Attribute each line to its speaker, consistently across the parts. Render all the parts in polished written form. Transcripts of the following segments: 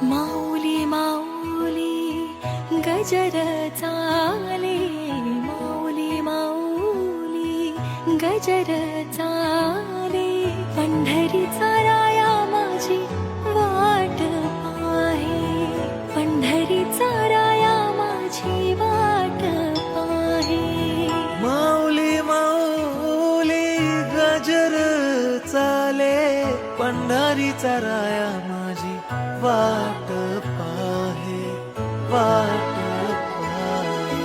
Speaker 1: माऊली माऊली गजर चाले, माऊली माऊली गजर चाले, पंढरीचा राया माझी वाट पाहे, पंढरीचा राया माझी वाट पाहे.
Speaker 2: माऊली माऊली गजर चाले, पंढरीचा राया माझी वाट पाहे, वाट पाहे.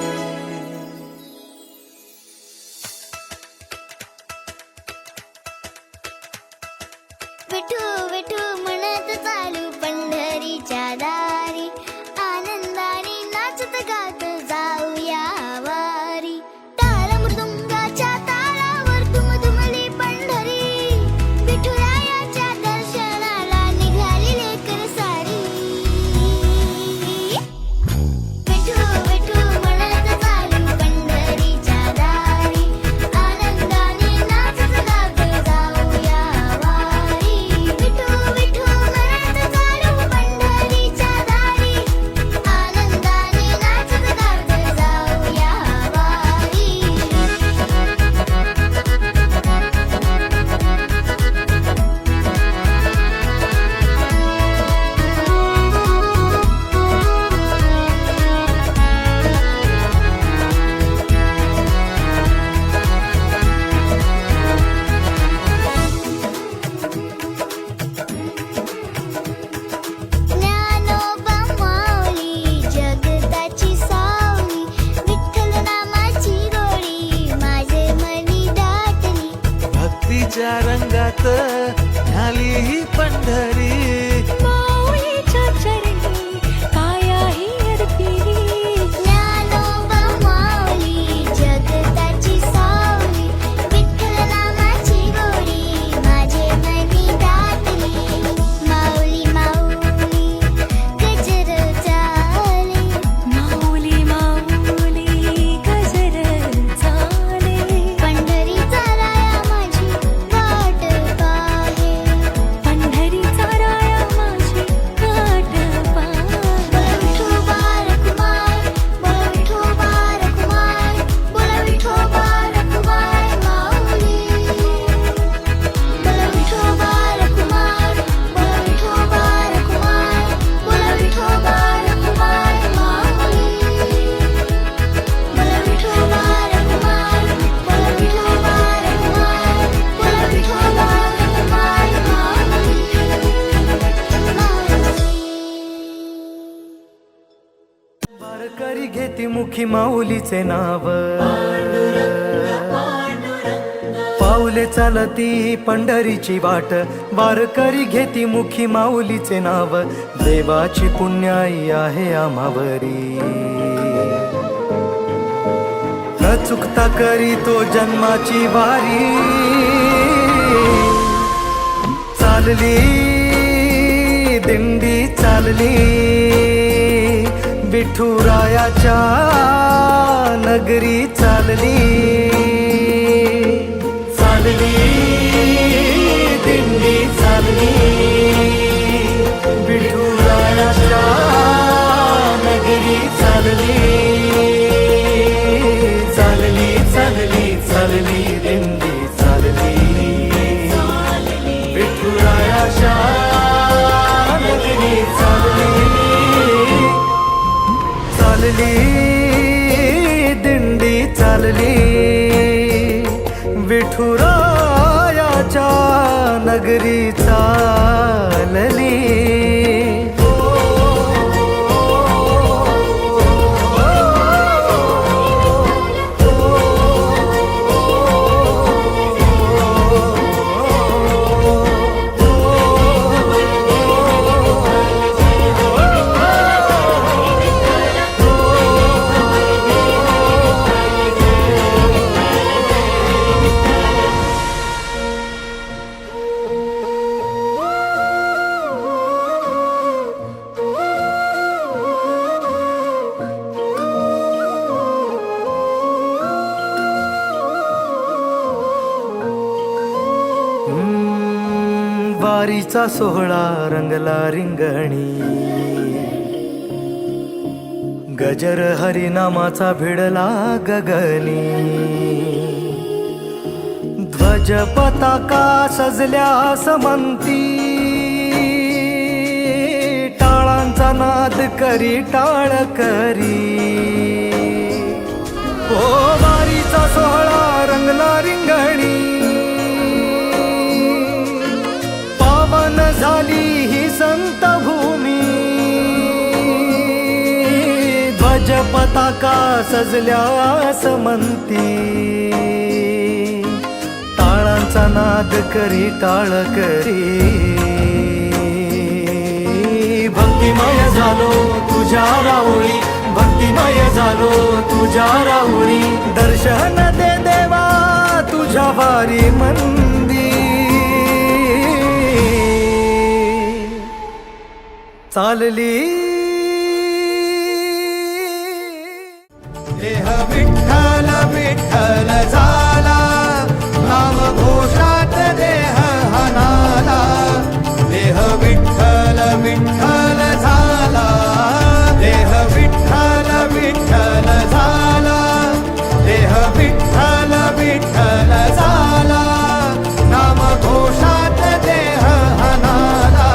Speaker 3: विठू विठू म्हणत चालू पंढरीच्या दारी, आनंदाने नाचत गात जाऊया वारी. टाळ मृदुंगाच्या तालावर दुमदुमली पंढरी, विठुरायाच्या दर्शनाला निघाली लेकर सारी. विठू विठू म्हणत चालू पंढरीच्या दारी, आनंदाने नाचत गात जाऊया वारी. विठू विठू म्हणत चालू पंढरीच्या दारी, आनंदाने नाचत गात जाऊया वारी. ज्ञानोबा माऊली जगताची सावली, विठ्ठल नामाची गोडी माझे मनी दाटली.
Speaker 2: भक्तीच्या रंगात झाली ही पंढरी,
Speaker 1: माऊलीच्या चरणी पायाही अर्पिली,
Speaker 3: ज्ञानोबा माऊली जगताची सावली, विठ्ठल नामाची गोडी माझे मनी दाटली. माऊली माऊली गजर चाले,
Speaker 1: माऊली माऊली गजर चाले,
Speaker 3: पंढरीचा राया माझी वाट पाहे,
Speaker 1: पंढरीचा राया माझी वाट पाहे.
Speaker 3: बोला विठोबा रखुमाय, बोला विठोबा रखुमाय, बोला विठोबा रखुमाय माऊली. बोला विठोबा रखुमाय, बोला विठोबा रखुमाय, बोला विठोबा रखुमाय माऊली. बोला विठोबा रखुमाय, बोला विठोबा रखुमाय, बोला विठोबा रखुमाय माऊली.
Speaker 2: वारकरी घेती मुखी माऊलीचे नाव, पाऊले चालती पंढरीची वाट. वारकरी घेती मुखी माऊलीचे नाव, देवाची पुण्याई आहे आम्हावरी. न चुकता करी तो जन्माची वारी, चालली दिंडी चालली, विठुरायाच्या नगरी चालली. चालली दिंडी चालली, विठुरायाच्या नगरी चालली. चालली चालली चालली दिंडी चालली, विठुरायाच्या नगरी चालली. चालली दिंडी चालली, विठुरायाच्या नगरी चालली. वारीचा सोहळा रंगला रिंगणी, गजर हरिनामाचा भिडला गगनी, ध्वज पताका सजल्या समंती, टाळांचा नाद करी टाळ करी, ओ वारीचा सोहळा रंगला रिंगणी, पावन झाली ही संत भूमी, ध्वज पताका सजल्या समंती, टाळांचा नाद करी टाळ करी, भक्तिमय झालो तुझ्या राऊळी, भक्तिमय झालो तुझ्या राऊळी, दर्शन दे देवा तुझ्या वारी मंदी, चालली देह विठ्ठल विठ्ठल झाला, नाम घोषात देह हनाला, देह विठ्ठल विठ्ठल झाला, देह विठ्ठल विठ्ठल झाला, देह विठ्ठल विठ्ठल झाला, नाम घोषात देह हनाला,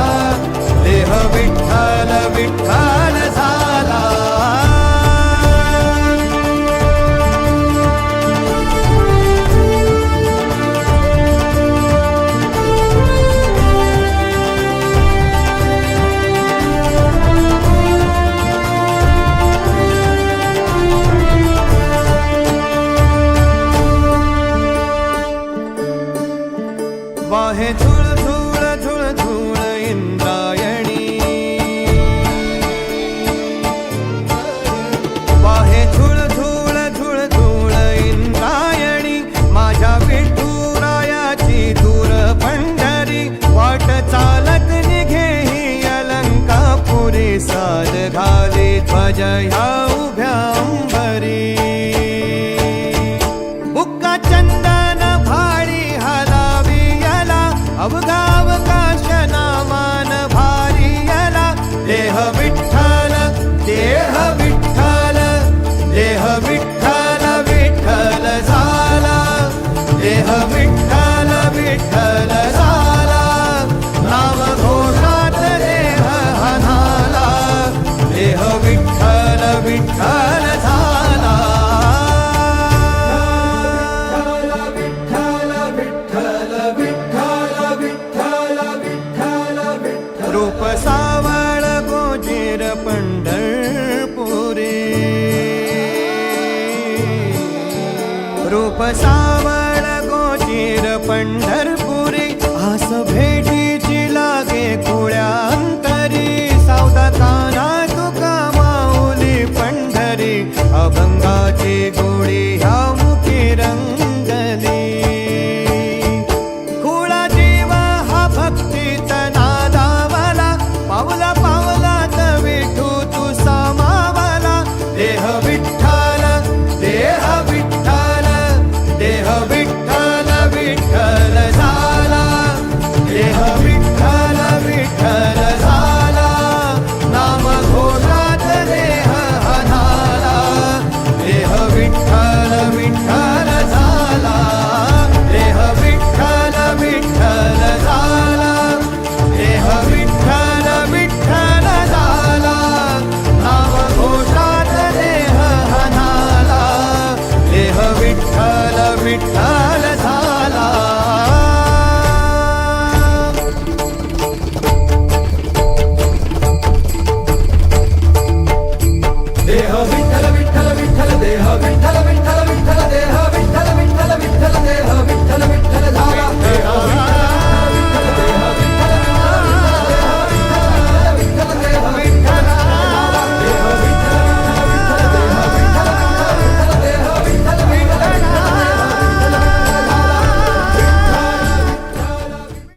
Speaker 2: देह विठ्ठल विठ्ठल झाला. वाहे झुळ झुळ झुळ झुळ इंद्रायणी, वाहे झुळ झुळ झुळ झुळ इंद्रायणी, माझ्या विठुरायाची दूर पंढरी, वाट चालत निघे ही अलंकापुरी, साद घाले ध्वज ह्या उभ्या अंबरी, बुक्का चंदन भाडी हलावी अवघावकाश नामान भारी यला, देह विठ्ठल देह विठ्ठल, देह विठ्ठल विठ्ठल झाला, देह विठ्ठल विठ्ठल झाला, नाम घोषात देह हनाला, देह विठ्ठल विठ्ठल झाला. रूप सावळ गोजीर पंढरपुरे, रूप सावळ गोजीर पंढर